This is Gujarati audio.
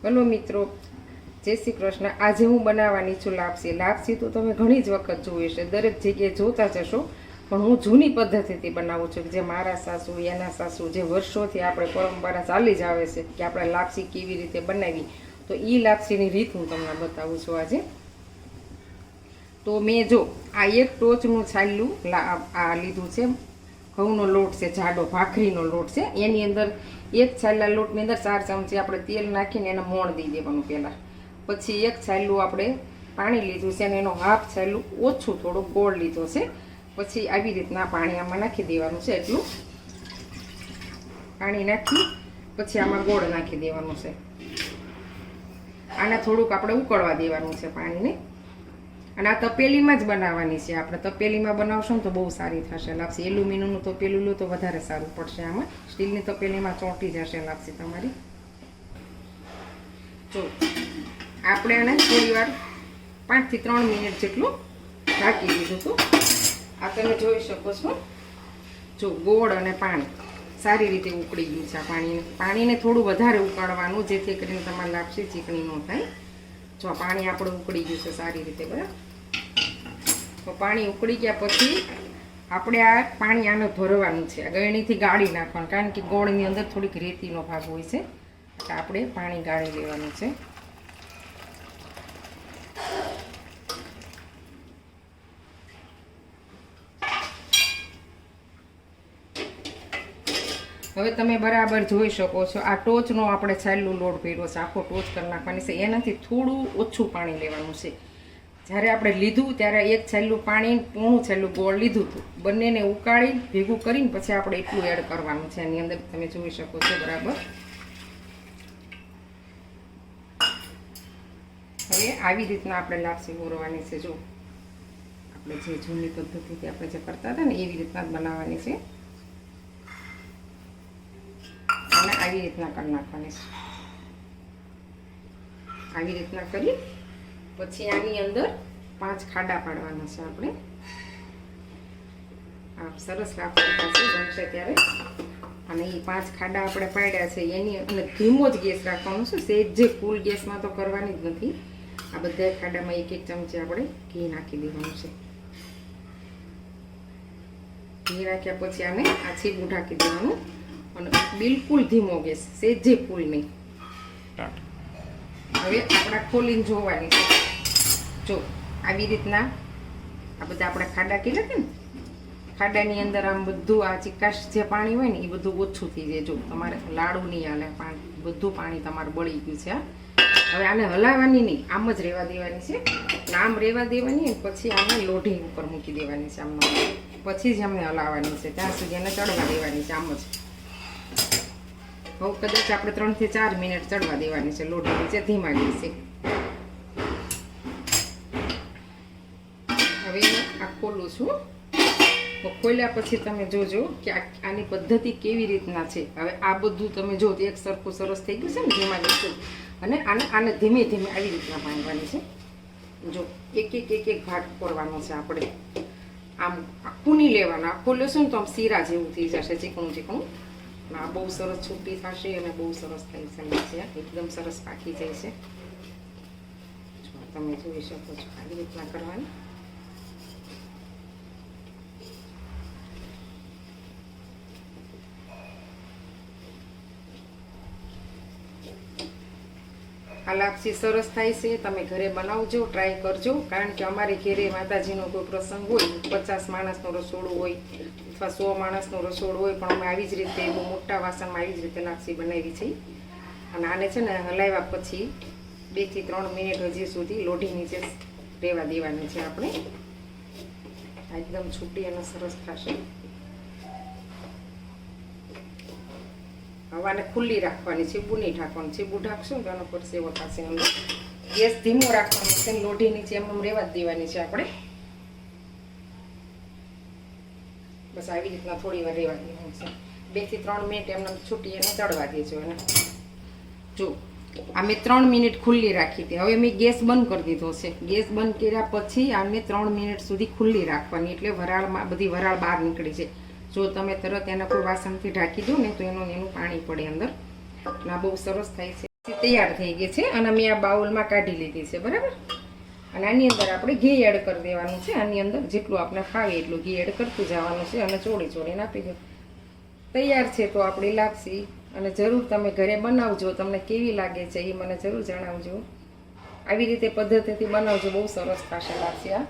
હલો મિત્રો, જય શ્રી કૃષ્ણ। આજે હું બનાવવાની છું લાપસી। લાપસી તો તમે ઘણી જ વખત જોઈ છે, દરેક જગ્યાએ જોતા જશો, પણ હું જૂની પદ્ધતિથી બનાવું છું, જે મારા સાસુ એના સાસુ જે વર્ષોથી આપણે પરંપરા ચાલી જ આવે છે કે આપણે લાપસી કેવી રીતે બનાવી, તો એ લાપસીની રીત હું તમને બતાવું છું આજે। તો મેં જો આ એક ટોચનું છાલ્યું આ લીધું છે, ઘઉંનો લોટ છે, જાડો ભાખરીનો લોટ છે, એની અંદર એક છાલ્લા લોટની અંદર 4 ચમચી આપણે તેલ નાખીને એને મોણ દઈ દેવાનું પહેલાં। પછી એક છાલ્લું આપણે પાણી લીધું છે અને એનો હાફ છાલ્લું ઓછું થોડું ગોળ લીધો છે। પછી આવી રીતના પાણી આમાં નાખી દેવાનું છે, એટલું પાણી નાખી પછી આમાં ગોળ નાખી દેવાનું છે। આને થોડુંક આપણે ઉકળવા દેવાનું છે પાણીને, અને આ તપેલીમાં જ બનાવવાની છે આપણે। તપેલીમાં બનાવશો ને તો બહુ સારી થશે લાપસી। એલ્યુમિનિયમનું તપેલું લો તો વધારે સારું પડશે, આમાં સ્ટીલની તપેલીમાં ચોંટી જશે લાપસી તમારી। જો આપણે આને થોડી વાર 5 થી 3 મિનિટ જેટલું ઢાંકી દીધું હતું। આ તમે જોઈ શકો છો, જો ગોળ અને પાણી સારી રીતે ઉકળી ગયું છે। આ પાણીને થોડું વધારે ઉકાળવાનું, જેથી કરીને તમારી લાપસી ચીકણી ન થાય। જો પાણી આપણું ઉકળી ગયું છે સારી રીતે, બરાબર। તો પાણી ઉકળી ગયા પછી આપણે આ પાણી આને ભરવાનું છે, ગળણીથી ગાળી નાખવાનું, કારણ કે ગોળની અંદર થોડીક રેતીનો ભાગ હોય છે, એટલે આપણે પાણી ગાળી લેવાનું છે। હવે તમે બરાબર જોઈ શકો છો, આ ટોચનો આપણે છાલ્લું લોટ ભર્યો છે, આખો ટોચ કરી નાખવાની છે, એનાથી થોડું ઓછું પાણી લેવાનું છે। જ્યારે આપણે લીધું ત્યારે એક છાલ્લું પાણી, પોણું છાલ્લું ગોળ લીધું હતું, બંનેને ઉકાળી ભેગું કરીને પછી આપણે એટલું એડ કરવાનું છે એની અંદર, તમે જોઈ શકો છો બરાબર। હવે આવી રીતના આપણે લાપસી બોરવાની છે। જો આપણે જે જૂની પદ્ધતિથી આપણે જે કરતા હતા ને એવી રીતના જ બનાવવાની છે, અને આવી રીતના કરી નાખવાની છે। આવી રીતના કરી પછી આની અંદર 5 ખાડા પાડવાના છે આપણે। આ સરસ લાપસી થશે, બનશે ત્યારે। અને એ 5 ખાડા આપણે પાડ્યા છે એની અને ધીમો જ ગેસ રાખવાનો છે, સેજ જે ફૂલ ગેસમાં તો કરવાની જ નથી। આ બધા ખાડામાં 1-1 ચમચી આપણે ઘી નાખી દેવાનું છે। ઘી નાખ્યા પછી આને આ છીબું ઢાંકી દેવાનું, અને બિલકુલ ધીમો ગેસ, સેજ જે ફૂલ નહીં। હવે આપણા ખોલીને જોવાની છે। જો આવી રીતના આ બધા આપણે ખાડા કર્યા હતા ને, ખાડાની અંદર આમ બધું આ ચિકાશ જે પાણી હોય ને એ બધું ઓછું થઈ જાય। જો તમારે લાડુ નહીં હાલે, પાણી બધું પાણી તમારે બળી ગયું છે। હવે આને હલાવવાની નહીં, આમ જ રહેવા દેવાની છે, આમ રહેવા દેવાની, પછી આને લોઢી ઉપર મૂકી દેવાની છે આમ, પછી જ અમને હલાવવાની છે, ત્યાં સુધી એને ચડવા દેવાની છે આમ જ। હવે કદાચ આપણે 3 થી 4 મિનિટ ચડવા દેવાની છે લોઢી નીચે ધીમા ગેસે। હવે આ ખોલું છું, ખોલ્યા પછી તમે જોજો કે આની પદ્ધતિ કેવી રીતના છે। હવે આ બધું તમે જો એક સરખું સરસ થઈ ગયું છે ને ધીમા ગેસે, અને આને ધીમે ધીમે આવી રીતના બાંધવાની છે। જો એક ભાગ કરવાનો છે આપણે, આમ આખું નહીં લેવાનું, આખું લેશું ને તો આમ શીરા જેવું થઈ જશે, ચીકણું ચીકણું। આ બહુ સરસ છૂટી થશે અને બહુ સરસ થઈ છે, એકદમ સરસ પાકી જાય છે। તમે જોઈ શકો છો આવી રીતના કરવાની। આ લાપસી સરસ થાય છે, તમે ઘરે બનાવજો, ટ્રાય કરજો, કારણ કે અમારે ઘરે માતાજીનો કોઈ પ્રસંગ હોય, 50 માણસનું રસોડું હોય અથવા 100 માણસનું રસોડું હોય, પણ અમે આવી જ રીતે બહુ મોટા વાસણમાં આવી જ રીતે લાપસી બનાવી છે। અને આને છે ને હલાવ્યા પછી 2 થી 3 મિનિટ હજી સુધી લોઢી નીચે રહેવા દેવાની છે આપણે, એકદમ છૂટી અને સરસ થશે। હવે આને ખુલ્લી રાખવાની, છીબું નહીં ઢાંકવાનું, છીબું ઢાંકશું તો આનો પર સેવો થશે। અંદર ગેસ ધીમો રાખવાનો છે, લોઢી નીચે એમ રહેવા જ દેવાની છે આપણે, બસ આવી રીતના થોડી વાર રહેવા દેવાનું છે। 2 થી 3 મિનિટ એમને છૂટી એને ચડવા દેજો એને। જો આ મેં 3 મિનિટ ખુલ્લી રાખી હતી, હવે મેં ગેસ બંધ કરી દીધો છે। ગેસ બંધ કર્યા પછી આને 3 મિનિટ સુધી ખુલ્લી રાખવાની, એટલે વરાળમાં બધી વરાળ બહાર નીકળી છે। જો તમે તરત એના કોઈ વાસણથી ઢાંકી દો ને તો એનું પાણી પડે અંદર, ના બહુ સરસ થાય છે। તૈયાર થઈ ગઈ છે અને મેં આ બાઉલમાં કાઢી લીધી છે, બરાબર. અને આની અંદર આપણે ઘી એડ કરી દેવાનું છે. આની અંદર જેટલું આપણે ફાવે એટલું ઘી એડ કરતું જવાનું છે અને ચોળીને આપી દો. તૈયાર છે તો આપણી લાપસી. અને જરૂર તમે ઘરે બનાવજો, તમને કેવી લાગે છે એ મને જરૂર જણાવજો. આવી રીતે પદ્ધતિથી બનાવજો, બહુ સરસ થશે લાપસી આ.